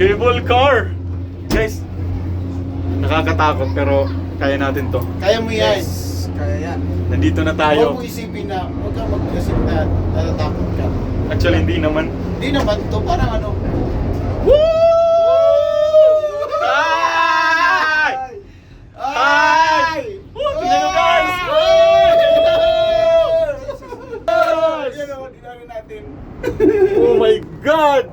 Cable car! Guys, nakakatakot pero kaya natin to. Kaya mo yan. Yes, kaya yan. Nandito na Huwag tayo. mo isipin na huwag kang mag-isip na natatakot ka. Actually, hindi naman. Hindi naman to, parang ano. Woo! Hi! Hi! Woo! Tingnan nyo, guys! Yan o, dinari natin. Oh my God!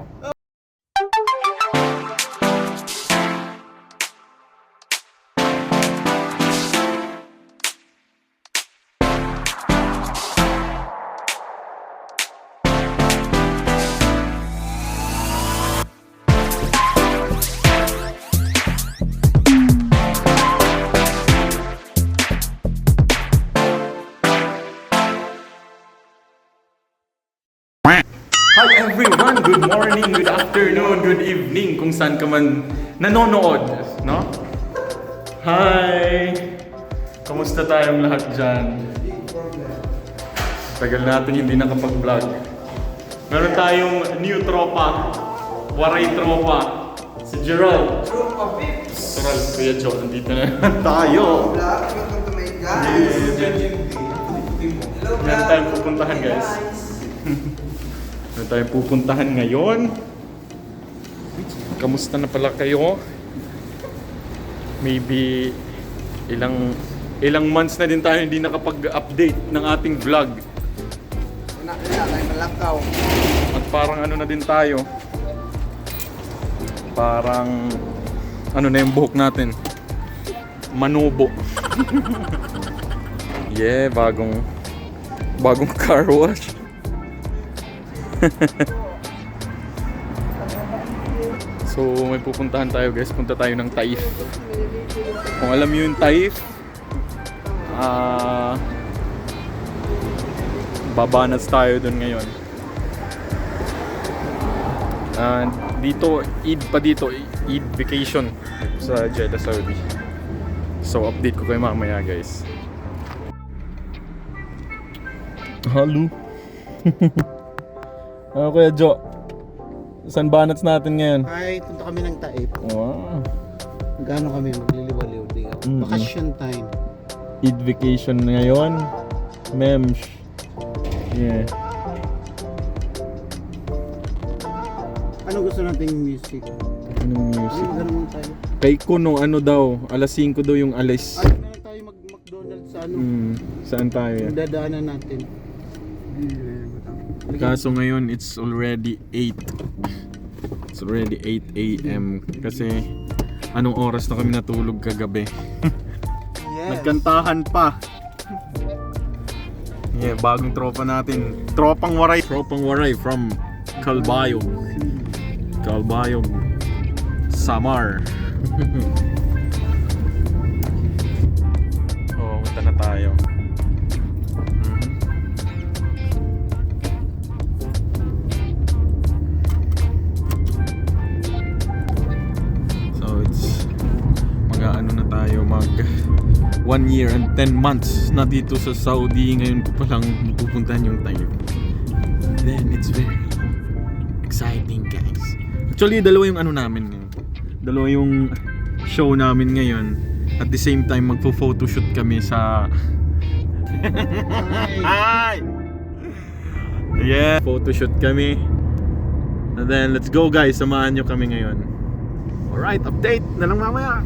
Hi everyone! Good morning, good afternoon, good evening kung saan ka man nanonood, no? Hi! Kamusta tayong lahat dyan? Tagal natin hindi nakapag-vlog. Meron tayong new tropa, waray tropa, si Gerald. Tropa Pips! Gerald, Kuya Joe, nandito na tayo. Vlog, welcome to my guys! Meron Hello vlog! tayong pupuntahan, guys. Meron tayong pupuntahan ngayon. Kamusta na pala kayo? Maybe ilang months na din tayo hindi nakapag-update ng ating vlog. Wala tayo malakaw. At parang ano na din tayo. Parang ano na yung buhok natin. Manubo. Yeah, bagong car wash. So may pupuntahan tayo, guys. Punta tayo ng Taif. Kung alam niyo yung Taif, babanats tayo dun ngayon. And dito, Eid pa dito, Eid vacation sa Jeddah, Saudi. So update ko kayo mamaya, guys. Hello. Ano Kuya Jo? Saan banats natin ngayon? Ay, punta kami ng Taif. Wow. Magkano kami magliliwaliw di Mhm. Vacation time. Eid vacation ngayon. Mems. Yeah. Ano gusto nating music? Anong music? Ano naman tayo? Kay Kuno, ano daw? Alas 5 daw yung alis. Ano na lang tayo mag-McDonald's sa ano? Saan tayo? Yung dadaanan natin. Kaso ngayon, it's already 8. It's already 8 a.m. Kasi anong oras na kami natulog kagabi? Yes. Nagkantahan pa. Yeah, bagong tropa natin. Tropang Waray from Calbayog. Calbayog, Samar. Oh, punta na tayo. So it's mag-ano na tayo, mag 1 year and 10 months na dito sa Saudi. Ngayon ko palang pupuntahan yung Taif. Then it's very exciting, guys. Actually, dalawa yung ano namin ngayon. Dalawa yung show namin ngayon. At the same time, magpo-photoshoot kami sa... Hi! Yeah, photoshoot kami. And then, let's go, guys. Samahan nyo kami ngayon. Alright, update na lang mamaya.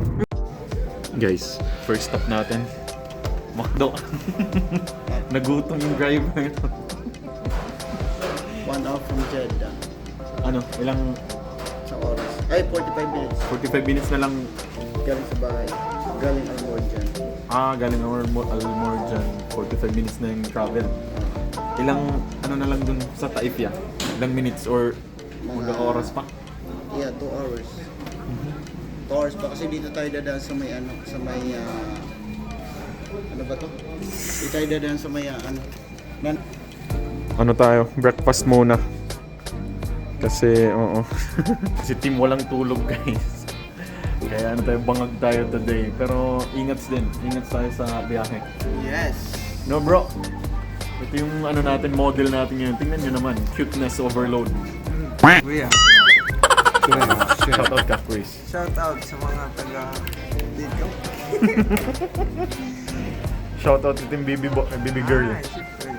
Guys, first stop natin, McDo. Nagutom yung driver. 1 hour from Jeddah. Ano, ilang Sa oras. Ay, 45 minutes. 45 minutes na lang. Galing sa bahay. Galing Almorjan. Galing Almorjan. 45 minutes na yung travel. Ilang, ano na lang dun sa Taif ya? Ilang minutes or mga oras pa? Yeah, 2 hours. 2 hours pa kasi dito tayo dadaan sa may ano, sa may ano ba to? Dito tayo dadaan sa may Ano tayo? Breakfast muna. Kasi, oo. Si Tim walang tulog, guys. Kaya ano tayo, bangag tayo today. Pero ingat din. Ingat tayo sa biyahe. Yes. No bro. Ito yung ano natin, model natin ngayon. Tingnan nyo naman. Cuteness overload. Kuya. Shoutout ka, Chris. Shout out sa mga taga dito. Shoutout ito yung baby girl. Ay, siyempre.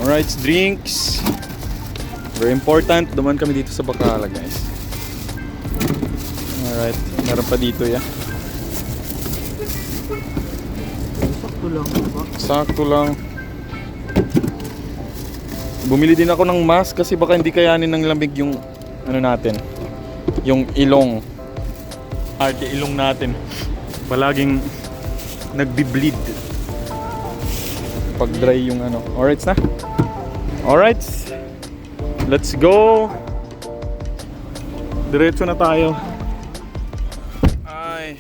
Alright, drinks. Very important. Duman kami dito sa Bacala, guys. Alright, meron pa dito ya. Sakto lang ba? Sakto lang. Bumili din ako ng mask kasi baka hindi kayanin ng lamig yung ano natin. Yung ilong. Ilong natin. Palaging nagbi-bleed pag dry yung ano. Alright na? Alright. Let's go. Diretso na tayo. Ay.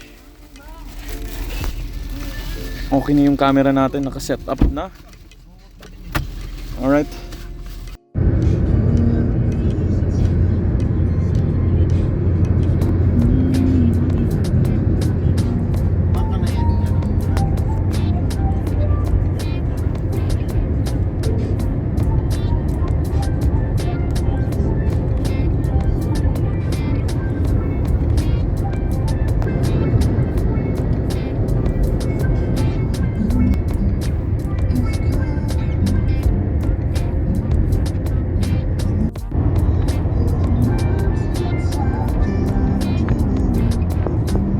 Okay na yung camera natin, naka-set up na. Alright. Baka na yan.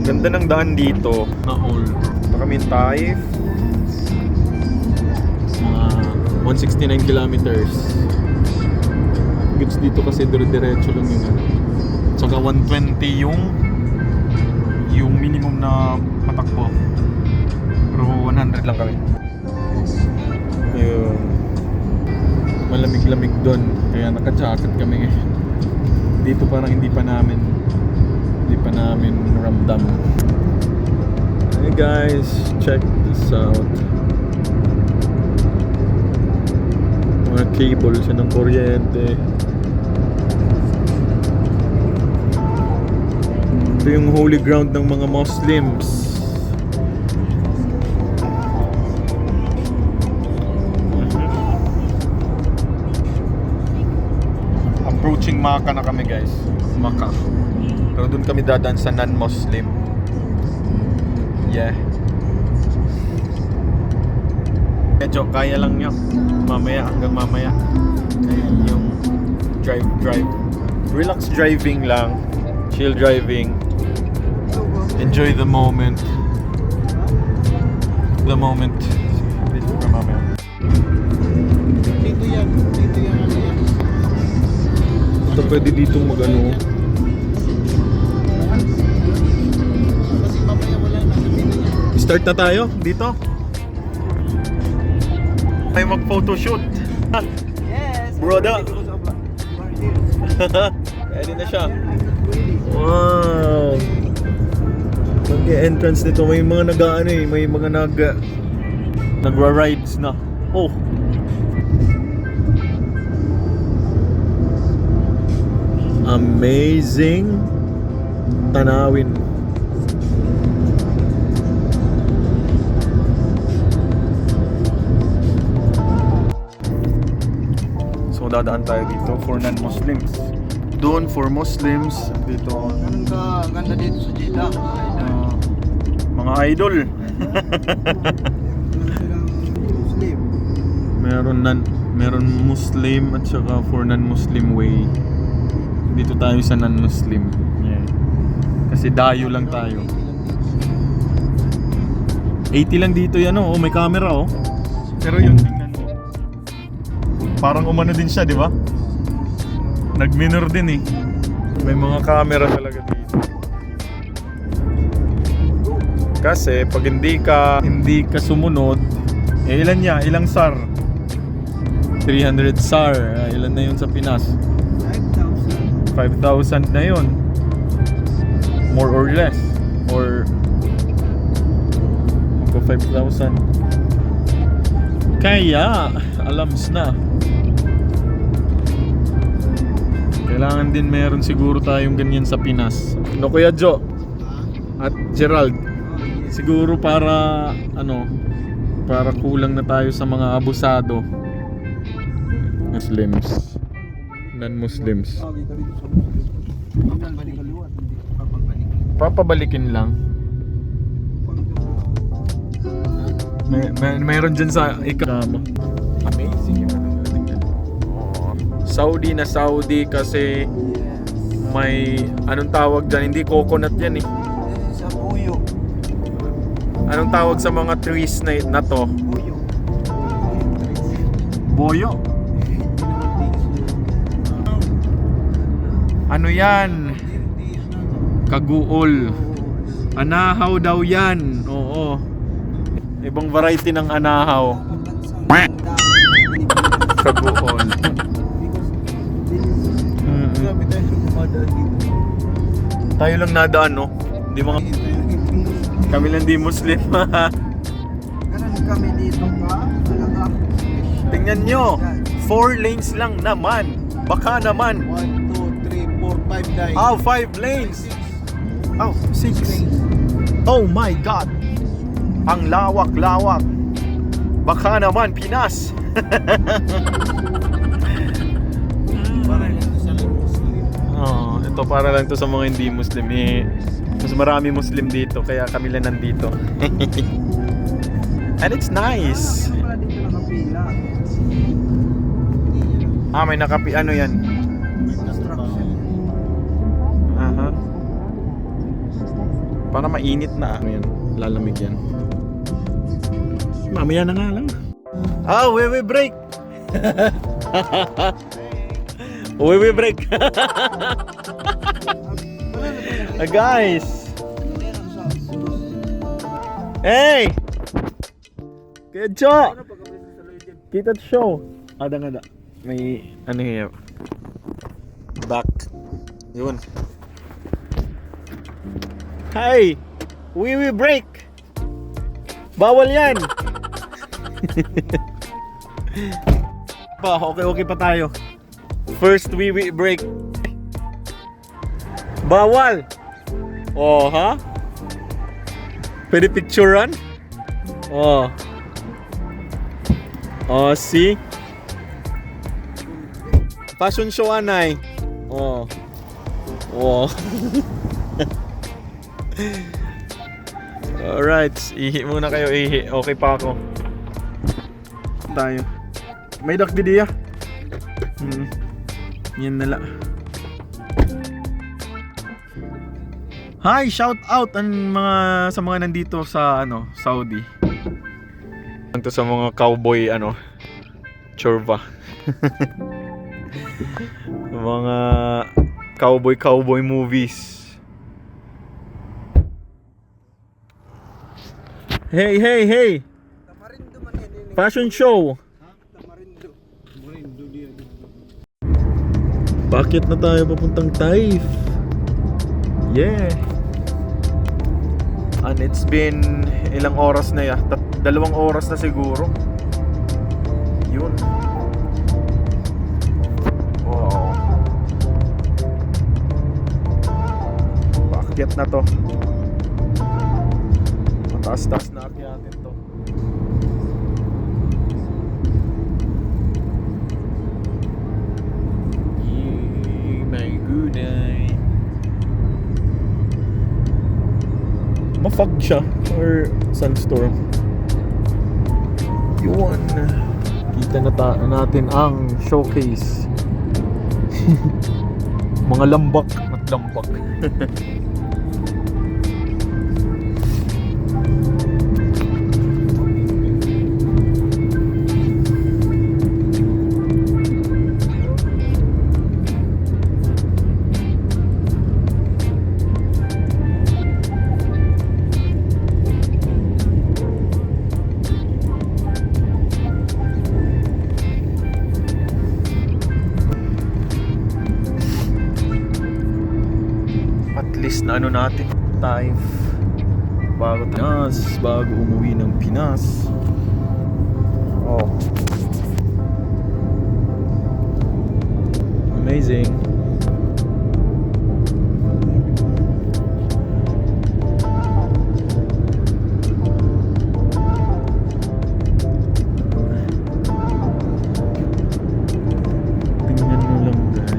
Ganda ng daan dito. Na all. Pakamintay. Mga 169 kilometers. Goods dito kasi dire-diretso lang yung ano. Tsaka 120 yung minimum na patakbo. Pero 100 lang kami. Yun. Malamig-lamig doon. Kaya naka-jacket kami ngayon. Dito parang hindi pa namin ramdam. Hey guys, check this out. Mga cables ng kuryente. Ito yung holy ground ng mga Muslims. Approaching Makkah na kami, guys. Makkah. Pero doon kami dadaan sa non-Muslim. Yeah. Medyo kaya lang nyo. Mamaya hanggang mamaya. Kaya yung drive. Relax driving lang. Chill driving. Enjoy the moment. The moment. Dito ka mamaya. Dito yan ano yan. Ito pwede dito mag-ano. Kasi mamaya wala na sabi na yan. Start na tayo dito. Tayo mag-photoshoot. Yes! Broda. Ready na siya. Wow. Pag-entrance nito may mga nag-ano eh, may mga nagra-rides na. Oh. Amazing tanawin. So dadaan tayo dito for non-Muslims. Doon for Muslims, dito Ganun ka, ganda dito sa Jeddah. mga idol. Muslim. Meron Muslim at saka for non-Muslim way. Dito tayo sa non-Muslim. Yeah. Kasi dayo lang tayo. 80 lang dito yan oh, may camera oh. Pero yun tingnan mo. Parang umano din siya, di ba? Nag-minor din eh. May mga camera talaga dito. Kasi pag hindi ka sumunod, eh ilan niya? Ilang SAR? 300 SAR. Ilan na yun sa Pinas? 5,000 na yun. More or less. Or magpo 5,000. Kaya alams na. Kailangan din meron siguro tayong ganyan sa Pinas. No, Kuya Joe at Gerald, siguro para kulang na tayo sa mga abusado Muslims. non-Muslims. Lagi ka dito sa Muslim. Pagbalik kaliwa, hindi ka pagbalik. Papabalikin lang. Mayroon dyan sa ikama. Amazing yung ano tingnan. Saudi na Saudi kasi may anong tawag dyan, hindi coconut yan eh. Sa Buyo. Anong tawag sa mga trees na to? Buyo. Boyo. Ano yan? Kaguol. Anahaw daw yan. Oo. Ibang variety ng anahaw. Kaguol. Grabe tayo dumadaan dito. Tayo lang nadaan, no? Hindi mga... Kami lang di Muslim. Ganun kami dito ka. Talaga. Tingnan nyo. 4 lanes lang naman. Baka naman. 1, 2, 3, 4, 5 Oh, 5 lanes. Oh, 6. Oh my God. Ang lawak-lawak. Baka naman Pinas. Oh, ito para lang to sa mga hindi Muslim eh. Mas marami Muslim dito kaya kami lang nandito. And it's nice. Wala dito nakapila. Ah, may nakapi ano yan? Construction. Aha. Para mainit na ano yan, lalamig yan. Mamaya na nga lang. Ah, we break. We break. Guys. Hey. Kedjo. Kita show. Ada nga da. May ano here. Back. Yun. Hey. We break. Bawal yan. Okay pa tayo. First we break. Bawal. Oh, ha? Pwede picturean? Oh. Oh, see? Fashion show anay. Oh. Oh. Alright, ihi muna kayo, ihi. Okay pa ako. Tayo. May dak didiya. Yan nala. Hi, shout out ang mga sa mga nandito sa ano, Saudi. Ito sa mga cowboy ano, chorba. Mga cowboy movies. Hey. Tamarindo man yan. Fashion show. Tamarindo. Tamarindo diyan. Bakit na tayo papuntang Taif? Yeah. And it's been ilang oras na ya? 2 oras na siguro. Yun. Wow. Paakyat na to. Mataas-taas na akyatin to. My good night. Mafog siya or sunstorm. Yun. Kita na natin ang showcase. Mga lambak at lambak. Na ano natin Taif bago umuwi ng Pinas. Oh, amazing. Tingnan mo lang guys.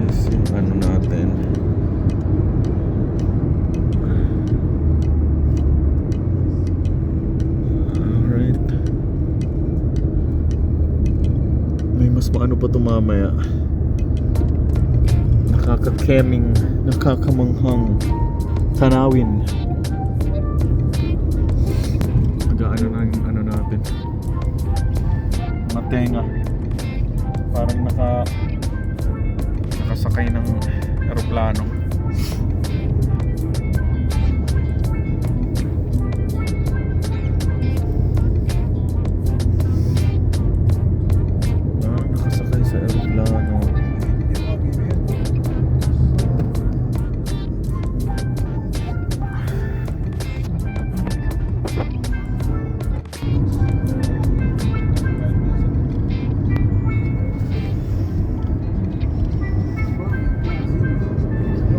mamaya. Nakakakeming, nakakamanghang tanawin. Mag-ano na yung ano natin. Mga tenga. Parang nakasakay ng eroplano. Nakasakay sa eroplano.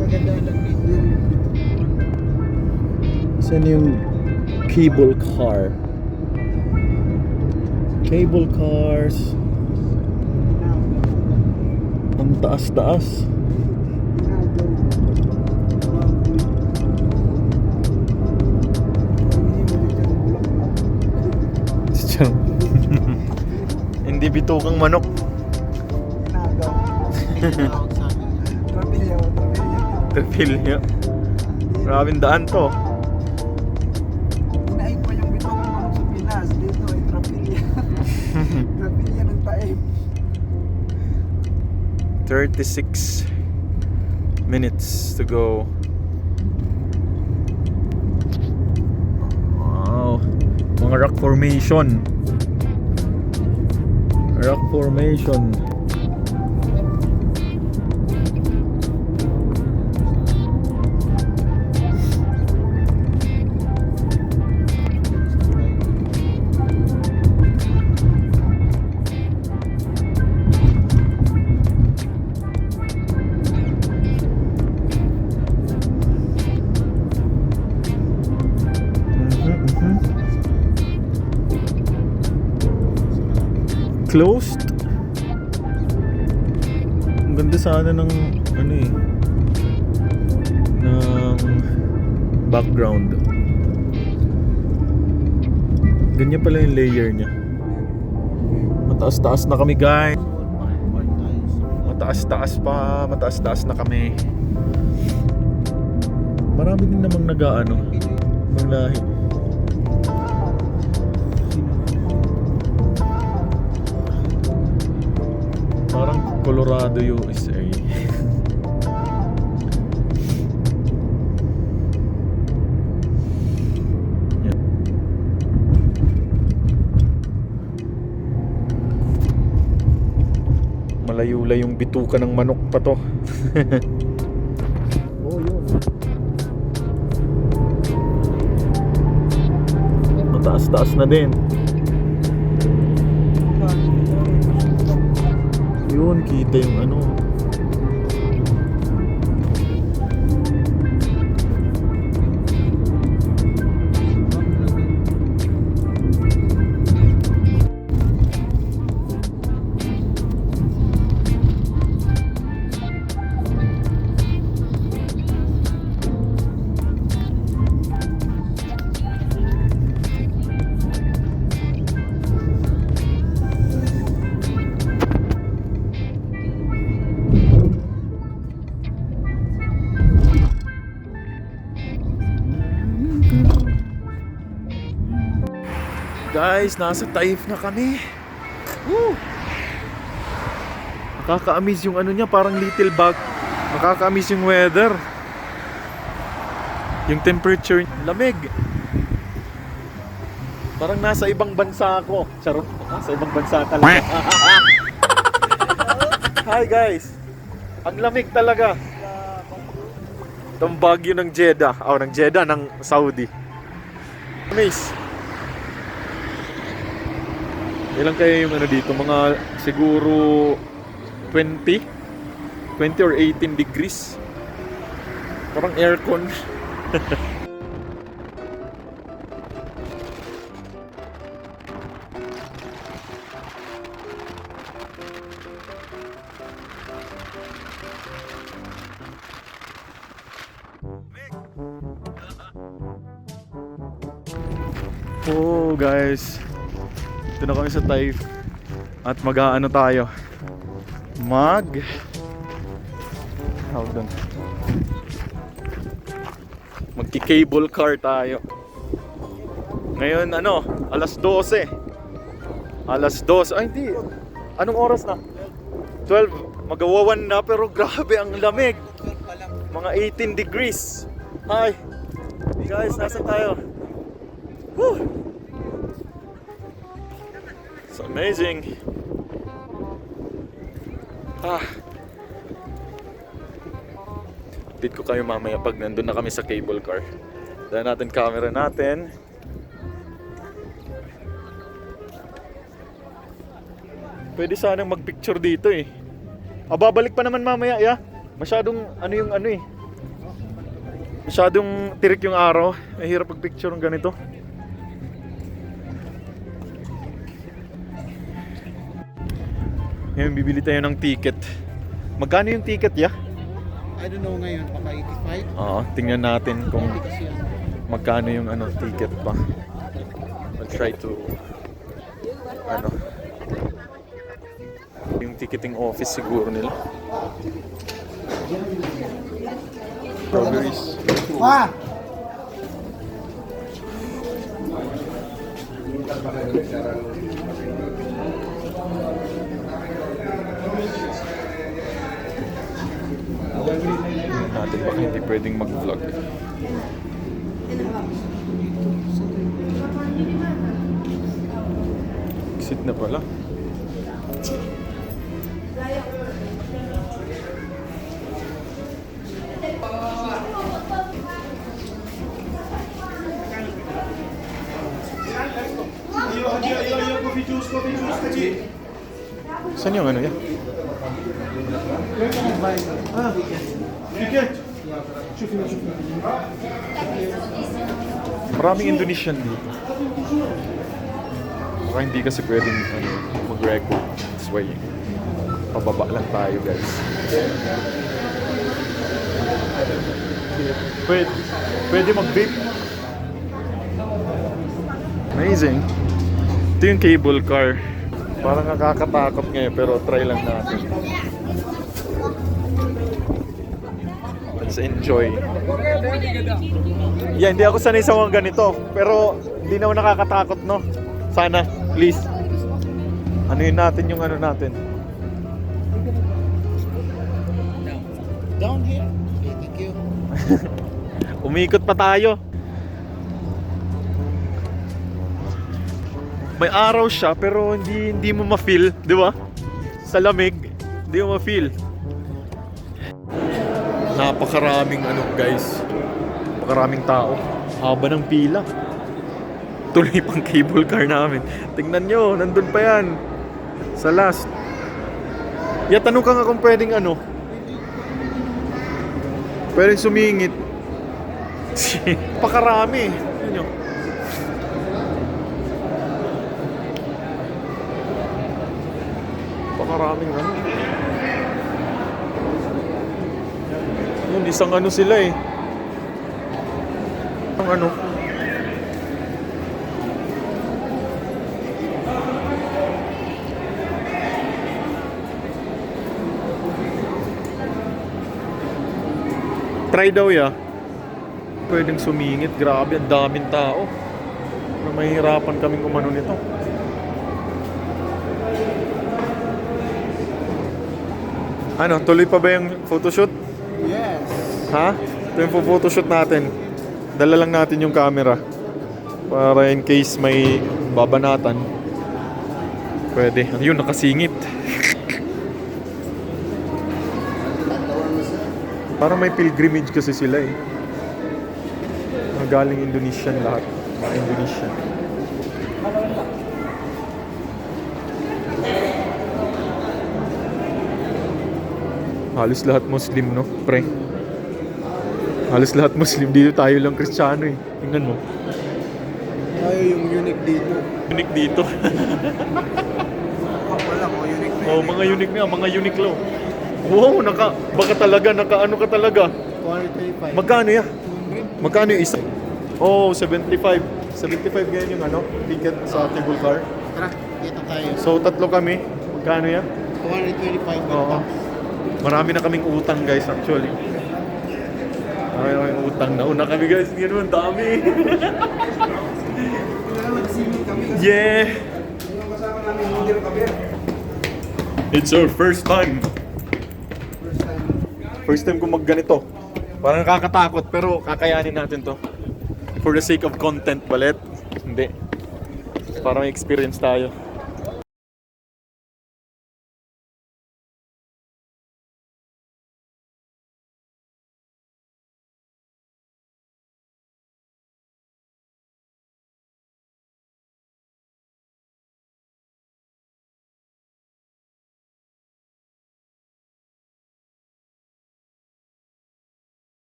Maganda lang dito. Saan yung cable car? Cable cars. Ang taas-taas. Hindi bitukang manok. Tawag sa akin. Trapilya. Maraming daan to. Inaig pa yung bito ng manok sa Pinas. Dito ay trapilya. Trapilya ng taib. 36 minutes to go. Wow. Mga rock formation. Rock formation. Closed. Ang ganda sana ng ano eh, ng background. Ganyan pala yung layer niya. Mataas-taas na kami, guys. Mataas-taas na kami. Marami din namang nag-aano ng lahi. Parang Colorado, USA. Yan. Malayo-layong bituka ng manok pa to. Oh, yun. Mataas-taas na din. Yun, kita yung ano. Guys, nasa Taif na kami. Woo! Nakaka-amaze yung ano niya, parang little bag. Nakaka-amaze yung weather. Yung temperature, lamig. Parang nasa ibang bansa ako. Charot, nasa ibang bansa talaga. Hi guys. Ang lamig talaga. Itong bagyo ng Jeddah. Ng Jeddah, ng Saudi. Amaze. Ilang kaya yung ano dito? Mga siguro 20 or 18 degrees. Parang aircon. Oh guys, ito na kami sa Taif at mag-aano tayo, magki-cable car tayo. Ngayon alas 12. Alas 12. Ay hindi. Anong oras na? 12. Magawawan na pero grabe ang lamig. Mga 18 degrees. Hi. Guys, nasa tayo? Woo! It's amazing. Update ko kayo mamaya pag nandun na kami sa cable car. Dahil natin camera natin. Pwede sanang magpicture dito eh. Babalik pa naman mamaya, ya. Masyadong masyadong tirik yung araw. Mahirap pagpicture ng ganito. Ngayon bibili tayo ng ticket. Magkano yung ticket, ya? I don't know ngayon, baka 85. Oo, tingnan natin kung Hindi kasi yan. magkano yung ticket pa. I'll try to yung ticketing office siguro nila. Strawberries. Natin baka hindi pwedeng mag-vlog. Exit na pala. Saan yung yan? Maraming Indonesian dito. Baka hindi kasi pwedeng mag-record. That's why pababa lang tayo, guys. Pwede mag-vape. Amazing. Ito yung cable car. Parang nakakatakot ngayon pero try lang natin. Let's enjoy. Yeah, hindi ako sanay sa mga ganito. Pero hindi na ako nakakatakot, no? Sana, please. Anuin natin yung natin. Down here. Okay, thank you. Umikot pa tayo. May araw siya pero hindi mo ma-feel, di ba? Sa lamig, hindi mo ma-feel. Napakaraming guys. Napakaraming tao. Haba ng pila. Tuloy pang cable car namin. Tingnan nyo, nandun pa yan. Sa last. Tanong ka nga kung pwedeng pwedeng sumingit. Pakarami. Tingnan nyo. Pakaraming Yun, isang sila eh. Ang try daw ya. Pwedeng sumingit. Grabe, ang daming tao. Mahihirapan kaming nito. Tuloy pa ba yung photoshoot? Yes. Ha? Ito yung photoshoot natin. Dala lang natin yung camera. Para in case may babanatan. Pwede. Ayun, nakasingit. Para may pilgrimage kasi sila eh. Galing Indonesian lahat. Mga Indonesian. Halos lahat Muslim, no? Pre. Halos lahat Muslim. Dito tayo lang Kristiyano eh. Tingnan mo. Tayo yung unique dito. Unique dito. Wala ko, unique na Oh, mga unique nga. Mga unique lo. Wow, baka talaga, ka talaga. 435. Magkano ya? Magkano yung isa? Oh, 75. 75 ganyan yung ticket sa cable car. Tara, dito tayo. So, tatlo kami. Magkano ya? 225 per Oo. box. Marami na kaming utang guys actually. Marami na kaming utang. Nauna kami guys. Yan naman, dami. Nagsimit kami kasi Yeah! yung kasama namin hindi rin kami. It's our first time. First time. First time ko magganito. Parang nakakatakot pero kakayanin natin to. For the sake of content, balet. Hindi. Para may experience tayo.